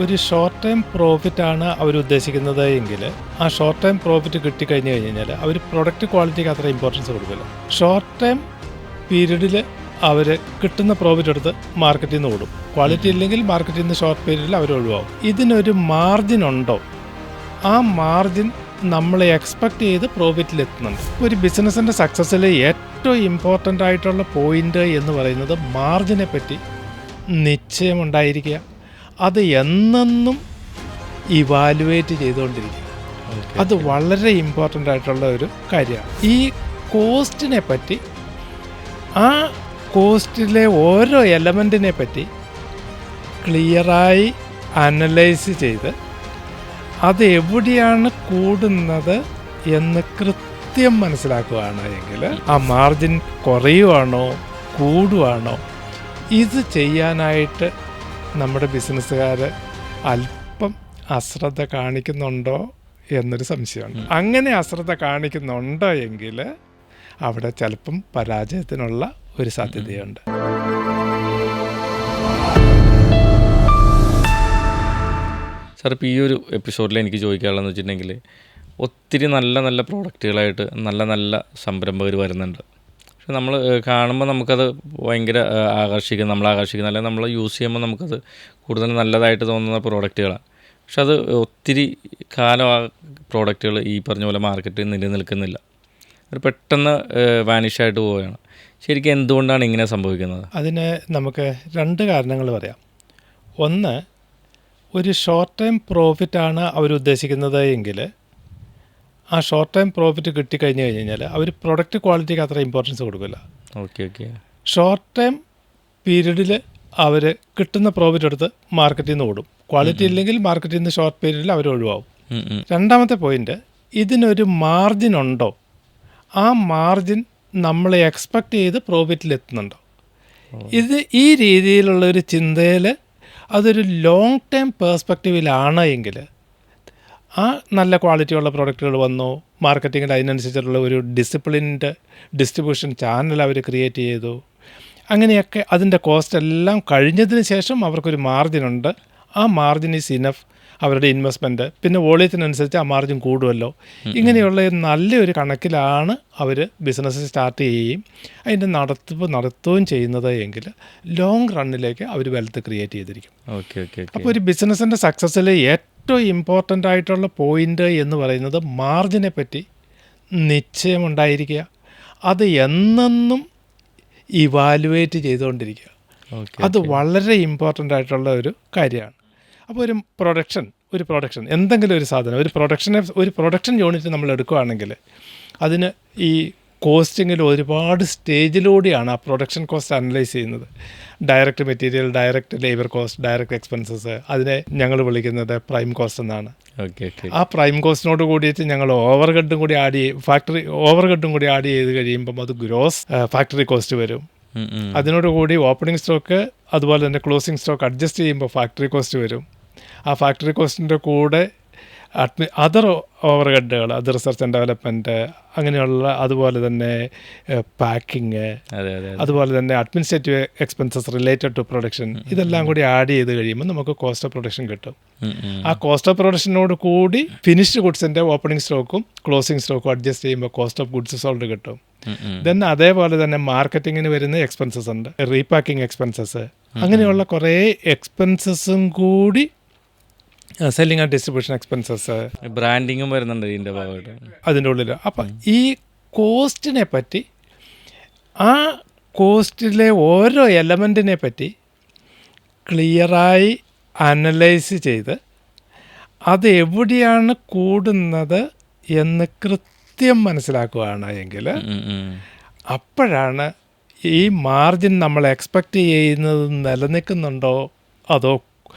ഒരു short time പ്രോഫിറ്റാണ് അവരുദ്ദേശിക്കുന്നത് എങ്കിൽ ആ ഷോർട്ട് ടൈം പ്രോഫിറ്റ് കിട്ടിക്കഴിഞ്ഞ് കഴിഞ്ഞാൽ അവർ പ്രൊഡക്റ്റ് ക്വാളിറ്റിക്ക് അത്ര ഇമ്പോർട്ടൻസ് കൊടുക്കില്ല. ഷോർട്ട് ടൈം പീരീഡിൽ അവർ കിട്ടുന്ന പ്രോഫിറ്റ് എടുത്ത് മാർക്കറ്റിൽ നിന്ന് ഓടും. ക്വാളിറ്റി ഇല്ലെങ്കിൽ മാർക്കറ്റിൽ നിന്ന് ഷോർട്ട് പീരീഡിൽ അവർ ഒഴിവാകും. ഇതിനൊരു മാർജിൻ ഉണ്ടോ? ആ മാർജിൻ നമ്മൾ എക്സ്പെക്റ്റ് ചെയ്ത് പ്രോഫിറ്റിലെത്തുന്നുണ്ട്. ഒരു ബിസിനസ്സിൻ്റെ സക്സസ്സിൽ ഏറ്റവും ഇമ്പോർട്ടൻ്റ് ആയിട്ടുള്ള പോയിൻ്റ് എന്ന് പറയുന്നത് മാർജിനെ പറ്റി നിശ്ചയമുണ്ടായിരിക്കുക. അത് എന്നെന്നും ഇവാലുവേറ്റ് ചെയ്തുകൊണ്ടിരിക്കുക. അത് വളരെ ഇമ്പോർട്ടൻ്റ് ആയിട്ടുള്ള ഒരു കാര്യമാണ്. ഈ കോസ്റ്റിനെ പറ്റി, ആ കോസ്റ്റിലെ ഓരോ എലമെൻറ്റിനെ പറ്റി ക്ലിയറായി അനലൈസ് ചെയ്ത് അത് എവിടെയാണ് കൂടുന്നത് എന്ന് കൃത്യം മനസ്സിലാക്കുകയാണ് എങ്കിൽ ആ മാർജിൻ കുറയുവാണോ കൂടുവാണോ, ഇത് ചെയ്യാനായിട്ട് നമ്മുടെ ബിസിനസ്സുകാർ അല്പം അശ്രദ്ധ കാണിക്കുന്നുണ്ടോ എന്നൊരു സംശയമുണ്ട്. അങ്ങനെ അശ്രദ്ധ കാണിക്കുന്നുണ്ടോ എങ്കിൽ അവിടെ ചിലപ്പം പരാജയത്തിനുള്ള ഒരു സാധ്യതയുണ്ട്. സാർ, ഇപ്പോൾ ഈ ഒരു എപ്പിസോഡിൽ എനിക്ക് ചോദിക്കാനുള്ളതെന്ന് വെച്ചിട്ടുണ്ടെങ്കിൽ ഒത്തിരി നല്ല നല്ല പ്രോഡക്റ്റുകളായിട്ട് നല്ല നല്ല സംരംഭകർ വരുന്നുണ്ട്. പക്ഷെ നമ്മൾ കാണുമ്പോൾ നമുക്കത് ഭയങ്കര നമ്മളെ ആകർഷിക്കുന്ന അല്ലെങ്കിൽ നമ്മൾ യൂസ് ചെയ്യുമ്പോൾ നമുക്കത് കൂടുതൽ നല്ലതായിട്ട് തോന്നുന്ന പ്രോഡക്റ്റുകളാണ്. പക്ഷെ അത് ഒത്തിരി കാലം ആ പ്രോഡക്റ്റുകൾ ഈ പറഞ്ഞ പോലെ മാർക്കറ്റിൽ നിലനിൽക്കുന്നില്ല. അത് പെട്ടെന്ന് വാനിഷായിട്ട് പോവുകയാണ്. ശരിക്കും എന്തുകൊണ്ടാണ് ഇങ്ങനെ സംഭവിക്കുന്നത്? അതിന് നമുക്ക് രണ്ട് കാരണങ്ങൾ പറയാം. ഒന്ന്, ഒരു ഷോർട്ട് ടൈം പ്രോഫിറ്റാണ് അവരുദ്ദേശിക്കുന്നത് എങ്കിൽ ആ ഷോർട്ട് ടൈം പ്രോഫിറ്റ് കിട്ടിക്കഴിഞ്ഞ് കഴിഞ്ഞാൽ അവർ പ്രൊഡക്റ്റ് ക്വാളിറ്റിക്ക് അത്ര ഇമ്പോർട്ടൻസ് കൊടുക്കില്ല. ഓക്കെ. ഷോർട്ട് ടൈം പീരീഡിൽ അവർ കിട്ടുന്ന പ്രോഫിറ്റ് എടുത്ത് മാർക്കറ്റിൽ നിന്ന് ഓടും. ക്വാളിറ്റി ഇല്ലെങ്കിൽ മാർക്കറ്റിൽ നിന്ന് ഷോർട്ട് പീരീഡിൽ അവർ ഒഴിവാകും. രണ്ടാമത്തെ പോയിന്റ്, ഇതിനൊരു മാർജിൻ ഉണ്ടോ? ആ മാർജിൻ നമ്മൾ എക്സ്പെക്റ്റ് ചെയ്ത് പ്രോഫിറ്റിലെത്തുന്നുണ്ടോ? ഇത് ഈ രീതിയിലുള്ളൊരു ചിന്തയിൽ അതൊരു ലോങ് ടൈം പേഴ്സ്പെക്റ്റീവിലാണ് എങ്കിൽ ആ നല്ല ക്വാളിറ്റിയുള്ള പ്രോഡക്റ്റുകൾ വന്നു, മാർക്കറ്റിങ്ങിൽ അതിനനുസരിച്ചുള്ള ഒരു ഡിസിപ്ലിൻഡ് ഡിസ്ട്രിബ്യൂഷൻ ചാനൽ അവർ ക്രിയേറ്റ് ചെയ്തു. അങ്ങനെയൊക്കെ അതിൻ്റെ കോസ്റ്റ് എല്ലാം കഴിഞ്ഞതിന് ശേഷം അവർക്കൊരു മാർജിനുണ്ട്. ആ മാർജിൻ ഈസ് ഇനഫ് അവരുടെ ഇൻവെസ്റ്റ്മെൻറ്റ്. പിന്നെ വോളിയത്തിനനുസരിച്ച് ആ മാർജിൻ കൂടുമല്ലോ. ഇങ്ങനെയുള്ള നല്ലൊരു കണക്കിലാണ് അവർ ബിസിനസ് സ്റ്റാർട്ട് ചെയ്യുകയും അതിൻ്റെ നടത്തുകയും ചെയ്യുന്നത് എങ്കിൽ ലോങ് റണ്ണിലേക്ക് അവർ വെൽത്ത് ക്രിയേറ്റ് ചെയ്തിരിക്കും. അപ്പോൾ ഒരു ബിസിനസ്സിൻ്റെ സക്സസ്സിൽ ഏറ്റവും ഇമ്പോർട്ടൻ്റ് ആയിട്ടുള്ള പോയിൻ്റ് എന്ന് പറയുന്നത് മാർജിനെ പറ്റി നിശ്ചയമുണ്ടായിരിക്കുക. അത് എന്നെന്നും ഇവാലുവേറ്റ് ചെയ്തുകൊണ്ടിരിക്കുക. അത് വളരെ ഇമ്പോർട്ടൻ്റ് ആയിട്ടുള്ള ഒരു കാര്യമാണ്. അപ്പോൾ ഒരു പ്രൊഡക്ഷൻ എന്തെങ്കിലും ഒരു സാധനം ഒരു പ്രൊഡക്ഷൻ യൂണിറ്റ് നമ്മൾ എടുക്കുകയാണെങ്കിൽ അതിന് ഈ കോസ്റ്റിങ്ങിൽ ഒരുപാട് സ്റ്റേജിലൂടെയാണ് ആ പ്രൊഡക്ഷൻ കോസ്റ്റ് അനലൈസ് ചെയ്യുന്നത്. Direct material, direct labour cost, direct expenses, അതിനെ ഞങ്ങൾ വിളിക്കുന്നത് പ്രൈം കോസ്റ്റ് എന്നാണ്. ആ പ്രൈം കോസ്റ്റിനോട് കൂടിയിട്ട് ഞങ്ങൾ ഓവർഹെഡും കൂടി ആഡ് ചെയ്ത് കഴിയുമ്പം അത് ഗ്രോസ് ഫാക്ടറി കോസ്റ്റ് വരും. അതിനോട് കൂടി ഓപ്പണിംഗ് സ്റ്റോക്ക് അതുപോലെ തന്നെ ക്ലോസിംഗ് സ്റ്റോക്ക് അഡ്ജസ്റ്റ് ചെയ്യുമ്പോൾ ഫാക്ടറി കോസ്റ്റ് വരും. ആ ഫാക്ടറി കോസ്റ്റിൻ്റെ കൂടെ അതർ ഓവർഹെഡുകൾ, അത് റിസർച്ച് ആൻഡ് ഡെവലപ്മെൻറ്റ്, അങ്ങനെയുള്ള അതുപോലെ തന്നെ പാക്കിങ്, അതുപോലെ തന്നെ administrative expenses related to production, ഇതെല്ലാം കൂടി ആഡ് ചെയ്ത് കഴിയുമ്പോൾ നമുക്ക് കോസ്റ്റ് ഓഫ് പ്രൊഡക്ഷൻ കിട്ടും. ആ കോസ്റ്റ് ഓഫ് പ്രൊഡക്ഷനോട് കൂടി ഫിനിഷ്ഡ് ഗുഡ്സിൻ്റെ ഓപ്പണിംഗ് സ്റ്റോക്കും ക്ലോസിംഗ് സ്റ്റോക്കും അഡ്ജസ്റ്റ് ചെയ്യുമ്പോൾ കോസ്റ്റ് ഓഫ് ഗുഡ്സ് സോൾഡ് കിട്ടും. ദെൻ അതേപോലെ തന്നെ മാർക്കറ്റിങ്ങിന് വരുന്ന എക്സ്പെൻസസ് ഉണ്ട്, റീപാക്കിംഗ് എക്സ്പെൻസസ്, അങ്ങനെയുള്ള കുറേ എക്സ്പെൻസസും കൂടി, സെല്ലിംഗ് ആൻഡ് ഡിസ്ട്രിബ്യൂഷൻ എക്സ്പെൻസസ്, ബ്രാൻഡിങ്ങും വരുന്നുണ്ട് ഇതിൻ്റെ ഭാഗമായിട്ട് അതിൻ്റെ ഉള്ളിൽ. അപ്പം ഈ കോസ്റ്റിനെ പറ്റി, ആ കോസ്റ്റിലെ ഓരോ എലമെൻറ്റിനെ പറ്റി ക്ലിയറായി അനലൈസ് ചെയ്ത് അത് എവിടെയാണ് കൂടുന്നത് എന്ന് കൃത്യം മനസ്സിലാക്കുകയാണ് എങ്കിൽ അപ്പോഴാണ് ഈ മാർജിൻ നമ്മൾ എക്സ്പെക്റ്റ് ചെയ്യുന്നത് നിലനിൽക്കുന്നുണ്ടോ അതോ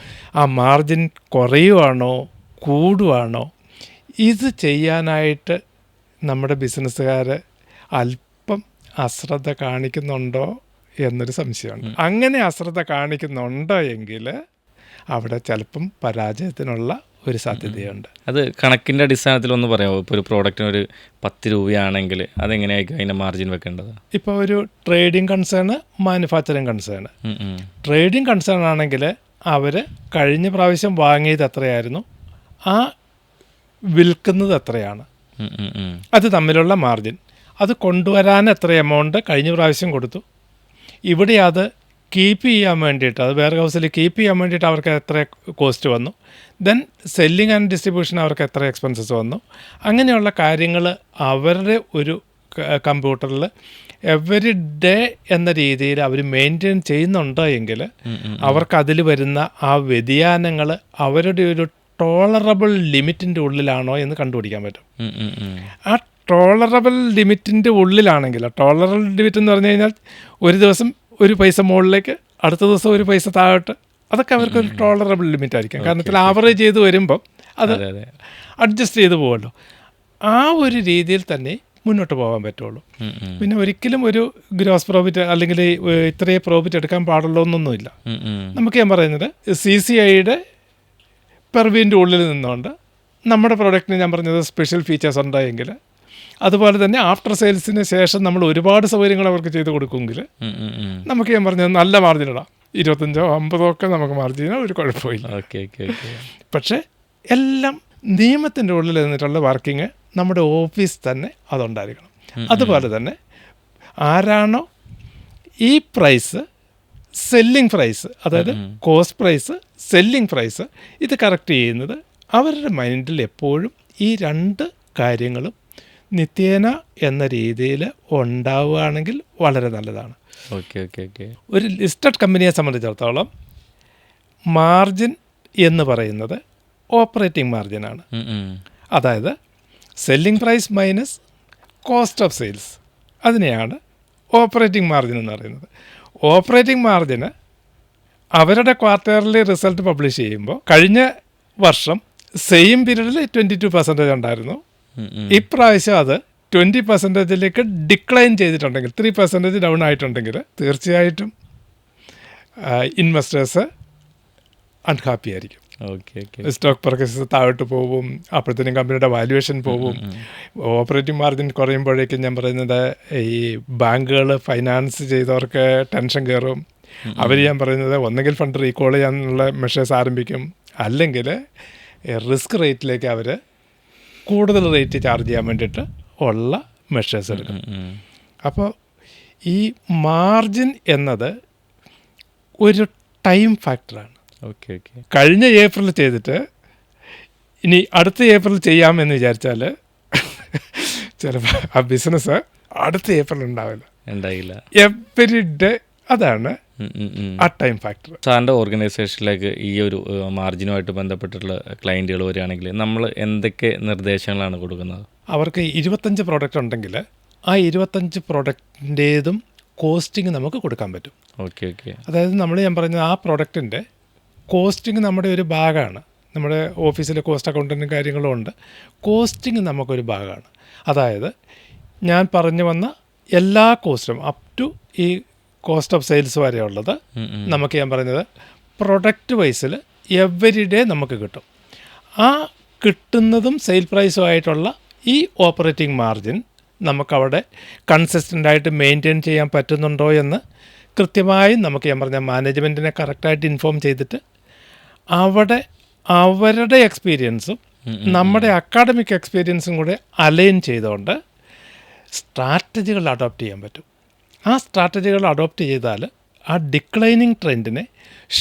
ആ മാർജിൻ കുറയുവാണോ കൂടുവാണോ, ഇത് ചെയ്യാനായിട്ട് നമ്മുടെ ബിസിനസ്സുകാർ അല്പം അശ്രദ്ധ കാണിക്കുന്നുണ്ടോ എന്നൊരു സംശയമുണ്ട്. അങ്ങനെ അശ്രദ്ധ കാണിക്കുന്നുണ്ടോ എങ്കിൽ അവിടെ ചിലപ്പം പരാജയത്തിനുള്ള ഒരു സാധ്യതയുണ്ട്. അത് കണക്കിൻ്റെ അടിസ്ഥാനത്തിലൊന്ന് പറയാമോ? ഇപ്പോൾ ഒരു പ്രോഡക്റ്റിന് ഒരു 10 രൂപയാണെങ്കിൽ അതെങ്ങനെയായിരിക്കും അതിൻ്റെ മാർജിൻ വെക്കേണ്ടത്? ഇപ്പോൾ ഒരു trading concern, manufacturing concern. Trading concern ആണെങ്കിൽ അവർ കഴിഞ്ഞ പ്രാവശ്യം വാങ്ങിയത് എത്രയായിരുന്നു, ആ വിൽക്കുന്നത് എത്രയാണ്, അത് തമ്മിലുള്ള മാർജിൻ. അത് കൊണ്ടുവരാൻ എത്ര എമൗണ്ട് കഴിഞ്ഞ പ്രാവശ്യം കൊടുത്തു, ഇവിടെ അത് കീപ്പ് ചെയ്യാൻ വേണ്ടിയിട്ട്, അത് വെയർ ഹൗസിൽ കീപ്പ് ചെയ്യാൻ വേണ്ടിയിട്ട് അവർക്ക് എത്ര കോസ്റ്റ് വന്നു, ദെൻ സെല്ലിംഗ് ആൻഡ് ഡിസ്ട്രിബ്യൂഷൻ അവർക്ക് എത്ര എക്സ്പെൻസസ് വന്നു, അങ്ങനെയുള്ള കാര്യങ്ങൾ അവരുടെ ഒരു കമ്പ്യൂട്ടറിൽ എവറി ഡേ എന്ന രീതിയിൽ അവർ മെയിൻറ്റെയിൻ ചെയ്യുന്നുണ്ടോ എങ്കിൽ അവർക്ക് അതിൽ വരുന്ന ആ വ്യതിയാനങ്ങൾ അവരുടെ ഒരു ടോളറബിൾ ലിമിറ്റിൻ്റെ ഉള്ളിലാണോ എന്ന് കണ്ടുപിടിക്കാൻ പറ്റും. ആ ടോളറബിൾ ലിമിറ്റിൻ്റെ ഉള്ളിലാണെങ്കിൽ, ടോളറബിൾ ലിമിറ്റ് എന്ന് പറഞ്ഞു കഴിഞ്ഞാൽ ഒരു ദിവസം ഒരു പൈസ മുകളിലേക്ക്, അടുത്ത ദിവസം ഒരു പൈസ താഴോട്ട്, അതൊക്കെ അവർക്കൊരു ടോളറബിൾ ലിമിറ്റ് ആയിരിക്കും. കാരണം ആവറേജ് ചെയ്ത് വരുമ്പം അത് അഡ്ജസ്റ്റ് ചെയ്ത് പോകുമല്ലോ. ആ ഒരു രീതിയിൽ തന്നെ മുന്നോട്ട് പോകാൻ പറ്റുള്ളൂ. പിന്നെ ഒരിക്കലും ഒരു ഗ്രോസ് പ്രോഫിറ്റ് അല്ലെങ്കിൽ ഇത്രയേ പ്രോഫിറ്റ് എടുക്കാൻ പാടുള്ളൂ എന്നൊന്നുമില്ല. നമുക്ക് ഞാൻ പറയുന്നത് CCIയുടെ പെർവിൻ്റെ ഉള്ളിൽ നിന്നുകൊണ്ട് നമ്മുടെ പ്രോഡക്റ്റിന് ഞാൻ പറഞ്ഞത് സ്പെഷ്യൽ ഫീച്ചേഴ്സ് ഉണ്ടായെങ്കിൽ, അതുപോലെ തന്നെ ആഫ്റ്റർ സെയിൽസിന് ശേഷം നമ്മൾ ഒരുപാട് സൗകര്യങ്ങൾ അവർക്ക് ചെയ്ത് കൊടുക്കുമെങ്കിൽ നമുക്ക് ഞാൻ പറഞ്ഞത് നല്ല മാർജിൻ ഇടാം. 25, 50 ഒക്കെ നമുക്ക് മാർജിന് ഒരു കുഴപ്പമില്ല. പക്ഷേ എല്ലാം നിയമത്തിൻ്റെ ഉള്ളിൽ നിന്നിട്ടുള്ള വർക്കിംഗ് നമ്മുടെ ഓഫീസ് തന്നെ അതുണ്ടായിരിക്കണം. അതുപോലെ തന്നെ ആരാണോ ഈ പ്രൈസ്, സെല്ലിംഗ് പ്രൈസ്, അതായത് കോസ്റ്റ് പ്രൈസ്, സെല്ലിംഗ് പ്രൈസ്, ഇത് കറക്റ്റ് ചെയ്യുന്നത് അവരുടെ മൈൻഡിൽ എപ്പോഴും ഈ രണ്ട് കാര്യങ്ങളും നിത്യേന എന്ന രീതിയിൽ ഉണ്ടാവുകയാണെങ്കിൽ വളരെ നല്ലതാണ്. ഒരു ലിസ്റ്റഡ് കമ്പനിയെ സംബന്ധിച്ചിടത്തോളം മാർജിൻ എന്ന് പറയുന്നത് ഓപ്പറേറ്റിംഗ് മാർജിനാണ്. അതായത് selling price minus cost of sales, അതിനെയാണ് ഓപ്പറേറ്റിംഗ് മാർജിൻ എന്ന് പറയുന്നത്. ഓപ്പറേറ്റിംഗ് മാർജിന് അവരുടെ ക്വാർട്ടർലി റിസൾട്ട് പബ്ലിഷ് ചെയ്യുമ്പോൾ കഴിഞ്ഞ വർഷം സെയിം പീരീഡിൽ 22% ഉണ്ടായിരുന്നു. ഇപ്രാവശ്യം അത് 20%ലേക്ക് ഡിക്ലൈൻ ചെയ്തിട്ടുണ്ടെങ്കിൽ, 3% ഡൗൺ ആയിട്ടുണ്ടെങ്കിൽ തീർച്ചയായിട്ടും ഇൻവെസ്റ്റേഴ്സ് അൺഹാപ്പി ആയിരിക്കും. സ്റ്റോക്ക് പ്രൈസ് താഴോട്ട് പോകും, അപ്പോഴത്തേനും കമ്പനിയുടെ വാല്യുവേഷൻ പോകും. ഓപ്പറേറ്റിംഗ് മാർജിൻ കുറയുമ്പോഴേക്കും ഞാൻ പറയുന്നത് ഈ ബാങ്കുകൾ ഫൈനാൻസ് ചെയ്തവർക്ക് ടെൻഷൻ കയറും. അവർ ഞാൻ പറയുന്നത് ഒന്നെങ്കിൽ ഫണ്ട് റീകോൾ ചെയ്യാനുള്ള മെഷേഴ്സ് ആരംഭിക്കും, അല്ലെങ്കിൽ റിസ്ക് റേറ്റിലേക്ക് അവർ കൂടുതൽ റേറ്റ് ചാർജ് ചെയ്യാൻ വേണ്ടിയിട്ട് ഉള്ള മെഷേഴ്സ് എടുക്കും. അപ്പോൾ ഈ മാർജിൻ എന്നത് ഒരു ടൈം ഫാക്ടറാണ്. കഴിഞ്ഞ ഏപ്രിൽ ചെയ്തിട്ട് ഇനി അടുത്ത ഏപ്രിൽ ചെയ്യാമെന്ന് വിചാരിച്ചാൽ ചിലപ്പോൾ ആ ബിസിനസ് അടുത്ത ഏപ്രിൽ ഉണ്ടാവില്ല. എവരി ഡേ അതാണ് ആ ടൈം ഫാക്ടർ. സാറിൻ്റെ ഓർഗനൈസേഷനിലേക്ക് ഈ ഒരു മാർജിനുമായിട്ട് ബന്ധപ്പെട്ടിട്ടുള്ള ക്ലയൻറ്റുകൾ വരികയാണെങ്കിൽ നമ്മൾ എന്തൊക്കെ നിർദ്ദേശങ്ങളാണ് കൊടുക്കുന്നത്? അവർക്ക് 25 പ്രോഡക്റ്റ് ഉണ്ടെങ്കിൽ ആ 25 പ്രോഡക്റ്റിൻ്റേതും കോസ്റ്റിംഗ് നമുക്ക് കൊടുക്കാൻ പറ്റും. അതായത് ഞാൻ പറഞ്ഞത് ആ പ്രോഡക്റ്റിൻ്റെ കോസ്റ്റിംഗ് നമ്മുടെ ഒരു ഭാഗമാണ്. നമ്മുടെ ഓഫീസിലെ കോസ്റ്റ് അക്കൗണ്ടിനും കാര്യങ്ങളും ഉണ്ട്. കോസ്റ്റിംഗ് നമുക്കൊരു ഭാഗമാണ്. അതായത് ഞാൻ പറഞ്ഞു വന്ന എല്ലാ കോസ്റ്റും അപ് ടു ഈ കോസ്റ്റ് ഓഫ് സെയിൽസ് വരെയുള്ളത് നമുക്ക് ഞാൻ പറഞ്ഞത് പ്രൊഡക്റ്റ് വൈസിൽ എവരി ഡേ നമുക്ക് കിട്ടും. ആ കിട്ടുന്നതും സെയിൽ പ്രൈസുമായിട്ടുള്ള ഈ ഓപ്പറേറ്റിംഗ് മാർജിൻ നമുക്കവിടെ കൺസിസ്റ്റൻ്റായിട്ട് മെയിൻറ്റെയിൻ ചെയ്യാൻ പറ്റുന്നുണ്ടോ എന്ന് കൃത്യമായി നമുക്ക് ഞാൻ പറഞ്ഞ മാനേജ്മെൻറ്റിനെ കറക്റ്റായിട്ട് ഇൻഫോം ചെയ്തിട്ട് അവിടെ അവരുടെ എക്സ്പീരിയൻസും നമ്മുടെ അക്കാഡമിക് എക്സ്പീരിയൻസും കൂടെ അലൈൻ ചെയ്തുകൊണ്ട് സ്ട്രാറ്റജികൾ അഡോപ്റ്റ് ചെയ്യാൻ പറ്റും. ആ സ്ട്രാറ്റജികൾ അഡോപ്റ്റ് ചെയ്താൽ ആ ഡിക്ലൈനിങ് ട്രെൻഡിനെ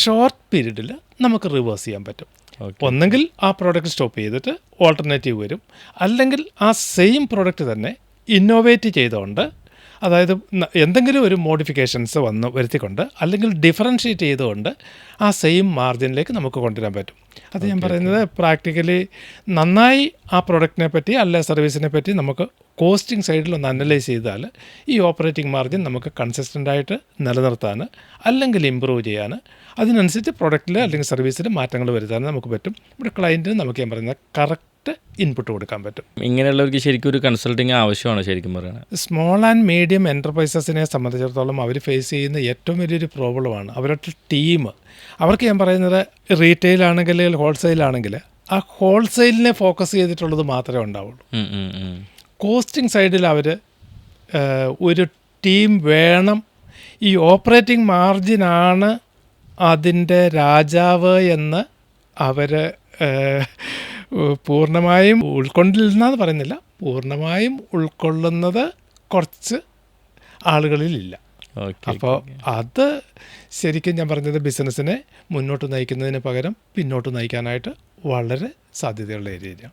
ഷോർട്ട് പീരീഡിൽ നമുക്ക് റിവേഴ്സ് ചെയ്യാൻ പറ്റും. ഒന്നെങ്കിൽ ആ പ്രോഡക്റ്റ് സ്റ്റോപ്പ് ചെയ്തിട്ട് ഓൾട്ടർനേറ്റീവ് വരും, അല്ലെങ്കിൽ ആ സെയിം പ്രോഡക്റ്റ് തന്നെ ഇന്നോവേറ്റ് ചെയ്തുകൊണ്ട്, അതായത് എന്തെങ്കിലും ഒരു മോഡിഫിക്കേഷൻസ് വരുത്തിക്കൊണ്ട് അല്ലെങ്കിൽ ഡിഫറൻഷ്യേറ്റ് ചെയ്തുകൊണ്ട് ആ സെയിം മാർജിനിലേക്ക് നമുക്ക് കൊണ്ടുവരാൻ പറ്റും. അത് ഞാൻ പറയുന്നത് പ്രാക്ടിക്കലി നന്നായി ആ പ്രോഡക്റ്റിനെ പറ്റി അല്ലെ സർവീസിനെ പറ്റി നമുക്ക് കോസ്റ്റിംഗ് സൈഡിൽ ഒന്ന് അനലൈസ് ചെയ്താൽ ഈ ഓപ്പറേറ്റിംഗ് മാർജിൻ നമുക്ക് കൺസിസ്റ്റൻ്റായിട്ട് നിലനിർത്താൻ അല്ലെങ്കിൽ ഇമ്പ്രൂവ് ചെയ്യാൻ, അതിനനുസരിച്ച് പ്രോഡക്റ്റിൽ അല്ലെങ്കിൽ സർവീസിൽ മാറ്റങ്ങൾ വരുത്താൻ നമുക്ക് പറ്റും. ഇവിടെ ക്ലയൻറ്റിന് നമുക്ക് ഞാൻ പറയുന്നത് കറക്റ്റ് ഇൻപുട്ട് കൊടുക്കാൻ പറ്റും. ഇങ്ങനെയുള്ളവർക്ക് ശരിക്കും ഒരു കൺസൾട്ടിങ് ആവശ്യമാണ്. ശരിക്കും പറയുന്നത് സ്മോൾ ആൻഡ് മീഡിയം എൻ്റർപ്രൈസസിനെ സംബന്ധിച്ചിടത്തോളം അവർ ഫേസ് ചെയ്യുന്ന ഏറ്റവും വലിയൊരു പ്രോബ്ലമാണ് അവരുടെ ടീം. അവർക്ക് ഞാൻ പറയുന്നത് റീറ്റെയിൽ ആണെങ്കിൽ ഹോൾസെയിൽ ആണെങ്കിൽ ആ ഹോൾസെയിലിനെ ഫോക്കസ് ചെയ്തിട്ടുള്ളത് മാത്രമേ ഉണ്ടാവുള്ളൂ. കോസ്റ്റിംഗ് സൈഡിൽ അവർ ഒരു ടീം വേണം. ഈ ഓപ്പറേറ്റിംഗ് മാർജിനാണ് അതിൻ്റെ രാജാവ് എന്ന് അവർ പൂർണ്ണമായും ഉൾക്കൊണ്ടില്ലെന്ന് പറയുന്നില്ല, പൂർണ്ണമായും ഉൾക്കൊള്ളുന്നത് കുറച്ച് ആളുകളിലില്ല. അപ്പോൾ അത് ശരിക്കും ഞാൻ പറഞ്ഞത് ബിസിനസ്സിനെ മുന്നോട്ട് നയിക്കുന്നതിന് പകരം പിന്നോട്ട് നയിക്കാനായിട്ട് വളരെ സാധ്യതയുള്ള ഏരിയയാണ്.